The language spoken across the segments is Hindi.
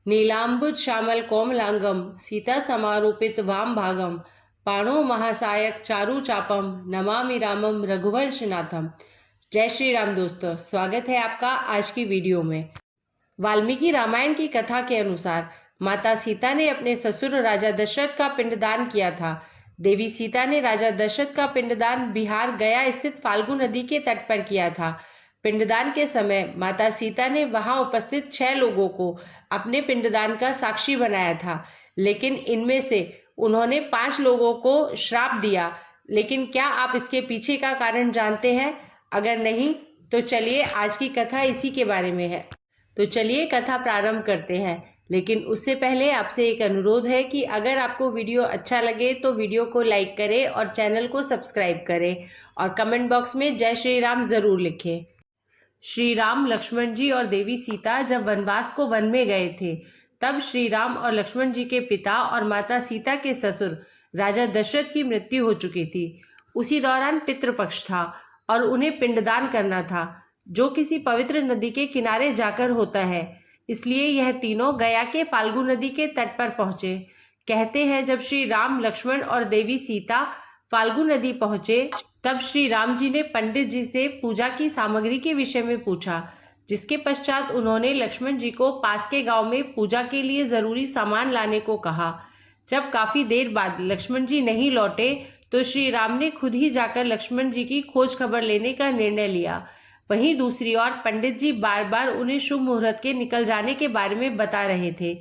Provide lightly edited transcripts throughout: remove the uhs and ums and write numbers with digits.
नीलांबुज श्यामल कोमलांगम सीता समारूपित वाम भागम पाणो महासायक चारु चापम नमामि रामम रघुवंशनाथम। जय श्री राम दोस्तों, स्वागत है आपका आज की वीडियो में। वाल्मीकि रामायण की कथा के अनुसार माता सीता ने अपने ससुर राजा दशरथ का पिंडदान किया था। देवी सीता ने राजा दशरथ का पिंडदान बिहार गया स्थित फाल्गु नदी के तट पर किया था। पिंडदान के समय माता सीता ने वहां उपस्थित 6 लोगों को अपने पिंडदान का साक्षी बनाया था, लेकिन इनमें से उन्होंने 5 लोगों को श्राप दिया। लेकिन क्या आप इसके पीछे का कारण जानते हैं? अगर नहीं तो चलिए आज की कथा इसी के बारे में है। तो चलिए कथा प्रारंभ करते हैं, लेकिन उससे पहले आपसे एक अनुरोध है कि अगर आपको वीडियो अच्छा लगे तो वीडियो को लाइक करें और चैनल को सब्सक्राइब करें और कमेंट बॉक्स में जय श्री राम जरूर लिखें। श्री राम, लक्ष्मण जी और देवी सीता जब वनवास को वन में गए थे, तब श्री राम और लक्ष्मण जी के पिता और माता सीता के ससुर राजा दशरथ की मृत्यु हो चुकी थी। उसी दौरान पितृपक्ष था और उन्हें पिंडदान करना था, जो किसी पवित्र नदी के किनारे जाकर होता है। इसलिए यह तीनों गया के फाल्गु नदी के तट पर पहुंचे। कहते हैं जब श्री राम, लक्ष्मण और देवी सीता फाल्गु नदी पहुंचे, तब श्री राम जी ने पंडित जी से पूजा की सामग्री के विषय में पूछा, जिसके पश्चात उन्होंने लक्ष्मण जी को पास के गांव में पूजा के लिए जरूरी सामान लाने को कहा। जब काफी देर बाद लक्ष्मण जी नहीं लौटे तो श्री राम ने खुद ही जाकर लक्ष्मण जी की खोज खबर लेने का निर्णय लिया। वहीं दूसरी ओर पंडित जी बार बार उन्हें शुभ मुहूर्त के निकल जाने के बारे में बता रहे थे,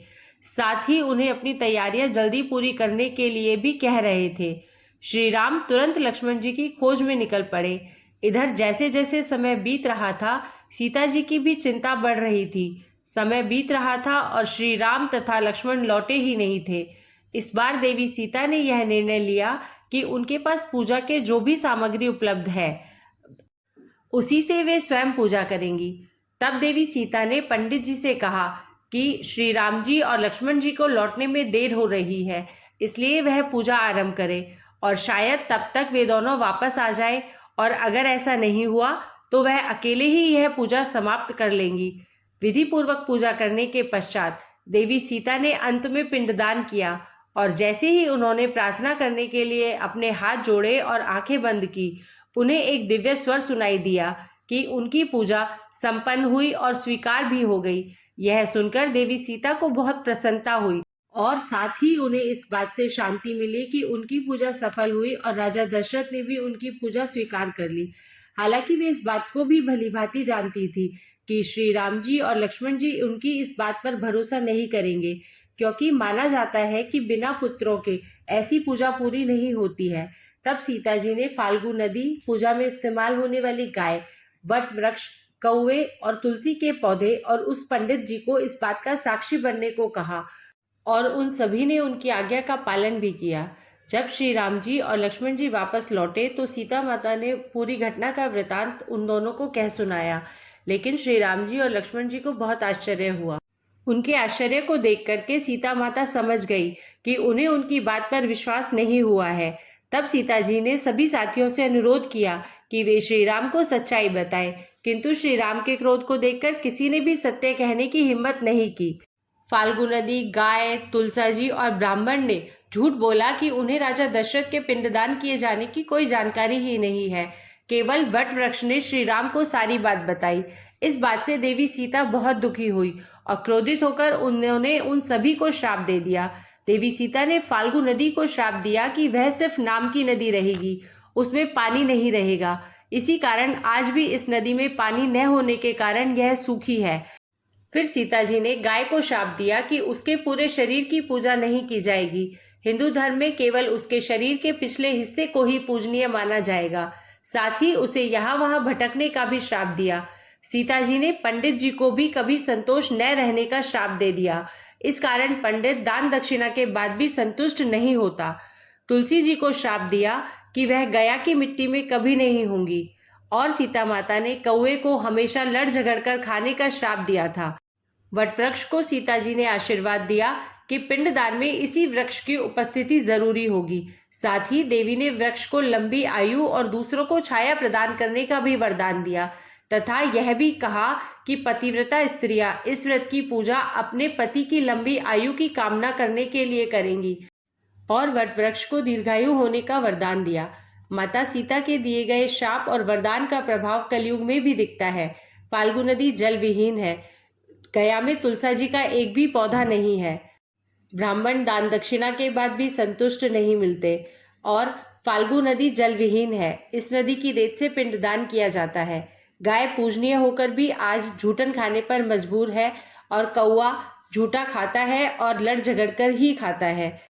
साथ ही उन्हें अपनी तैयारियां जल्दी पूरी करने के लिए भी कह रहे थे। श्री राम तुरंत लक्ष्मण जी की खोज में निकल पड़े। इधर जैसे जैसे समय बीत रहा था, सीता जी की भी चिंता बढ़ रही थी। समय बीत रहा था और श्री राम तथा लक्ष्मण लौटे ही नहीं थे। इस बार देवी सीता ने यह निर्णय लिया कि उनके पास पूजा के जो भी सामग्री उपलब्ध है, उसी से वे स्वयं पूजा करेंगी। तब देवी सीता ने पंडित जी से कहा कि श्री राम जी और लक्ष्मण जी को लौटने में देर हो रही है, इसलिए वह पूजा आरंभ करे और शायद तब तक वे दोनों वापस आ जाएं, और अगर ऐसा नहीं हुआ तो वह अकेले ही यह पूजा समाप्त कर लेंगी। विधि पूर्वक पूजा करने के पश्चात देवी सीता ने अंत में पिंडदान किया, और जैसे ही उन्होंने प्रार्थना करने के लिए अपने हाथ जोड़े और आंखें बंद की, उन्हें एक दिव्य स्वर सुनाई दिया कि उनकी पूजा संपन्न हुई और स्वीकार भी हो गई। यह सुनकर देवी सीता को बहुत प्रसन्नता हुई और साथ ही उन्हें इस बात से शांति मिली कि उनकी पूजा सफल हुई और राजा दशरथ ने भी उनकी पूजा स्वीकार कर ली। हालांकि वे इस बात को भी भलीभांति जानती थी कि श्री राम जी और लक्ष्मण जी उनकी इस बात पर भरोसा नहीं करेंगे, क्योंकि माना जाता है कि बिना पुत्रों के ऐसी पूजा पूरी नहीं होती है। तब सीता जी ने फाल्गु नदी, पूजा में इस्तेमाल होने वाली गाय, वट वृक्ष, कौवे और तुलसी के पौधे और उस पंडित जी को इस बात का साक्षी बनने को कहा, और उन सभी ने उनकी आज्ञा का पालन भी किया। जब श्री राम जी और लक्ष्मण जी वापस लौटे तो सीता माता ने पूरी घटना का वृतांत उन दोनों को कह सुनाया, लेकिन श्री राम जी और लक्ष्मण जी को बहुत आश्चर्य हुआ। उनके आश्चर्य को देख करके सीता माता समझ गई कि उन्हें उनकी बात पर विश्वास नहीं हुआ है। तब सीता जी ने सभी साथियों से अनुरोध किया कि वे श्री राम को सच्चाई बताएं, किंतु श्री राम के क्रोध को देखकर किसी ने भी सत्य कहने की हिम्मत नहीं की। फाल्गु नदी, गाय, तुलसा जी और ब्राह्मण ने झूठ बोला कि उन्हें राजा दशरथ के पिंडदान किए जाने की कोई जानकारी ही नहीं है। केवल वट वृक्ष ने श्री राम को सारी बात बताई। इस बात से देवी सीता बहुत दुखी हुई और क्रोधित होकर उन्होंने उन सभी को श्राप दे दिया। देवी सीता ने फाल्गु नदी को श्राप दिया कि वह सिर्फ नाम की नदी रहेगी, उसमें पानी नहीं रहेगा। इसी कारण आज भी इस नदी में पानी न होने के कारण यह सूखी है। फिर सीता जी ने गाय को शाप दिया कि उसके पूरे शरीर की पूजा नहीं की जाएगी। हिंदू धर्म में केवल उसके शरीर के पिछले हिस्से को ही पूजनीय माना जाएगा। साथ ही उसे यहाँ वहाँ भटकने का भी श्राप दिया। सीता जी ने पंडित जी को भी कभी संतोष न रहने का श्राप दे दिया। इस कारण पंडित दान दक्षिणा के बाद भी संतुष्ट नहीं होता। तुलसी जी को श्राप दिया कि वह गया की मिट्टी में कभी नहीं होंगी, और सीता माता ने कौवे को हमेशा लड़ झगड़ कर खाने का श्राप दिया था। वटवृक्ष को सीता जी ने आशीर्वाद दिया कि पिंडदान में इसी वृक्ष की उपस्थिति जरूरी होगी। साथ ही देवी ने वृक्ष को लंबी आयु और दूसरों को छाया प्रदान करने का भी वरदान दिया। तथा यह भी कहा कि पतिव्रता स्त्रियां इस व्रत की पूजा अपने पति की लंबी आयु की कामना करने के लिए करेंगी और वट वृक्ष को दीर्घायु होने का वरदान दिया। माता सीता के दिए गए शाप और वरदान का प्रभाव कलयुग में भी दिखता है। फाल्गु नदी जल विहीन है। गया में तुलसा जी का एक भी पौधा नहीं है। ब्राह्मण दान दक्षिणा के बाद भी संतुष्ट नहीं मिलते और फाल्गु नदी जल विहीन है। इस नदी की रेत से पिंडदान किया जाता है। गाय पूजनीय होकर भी आज झूठन खाने पर मजबूर है और कौआ झूठा खाता है और लड़ झगड़ कर ही खाता है।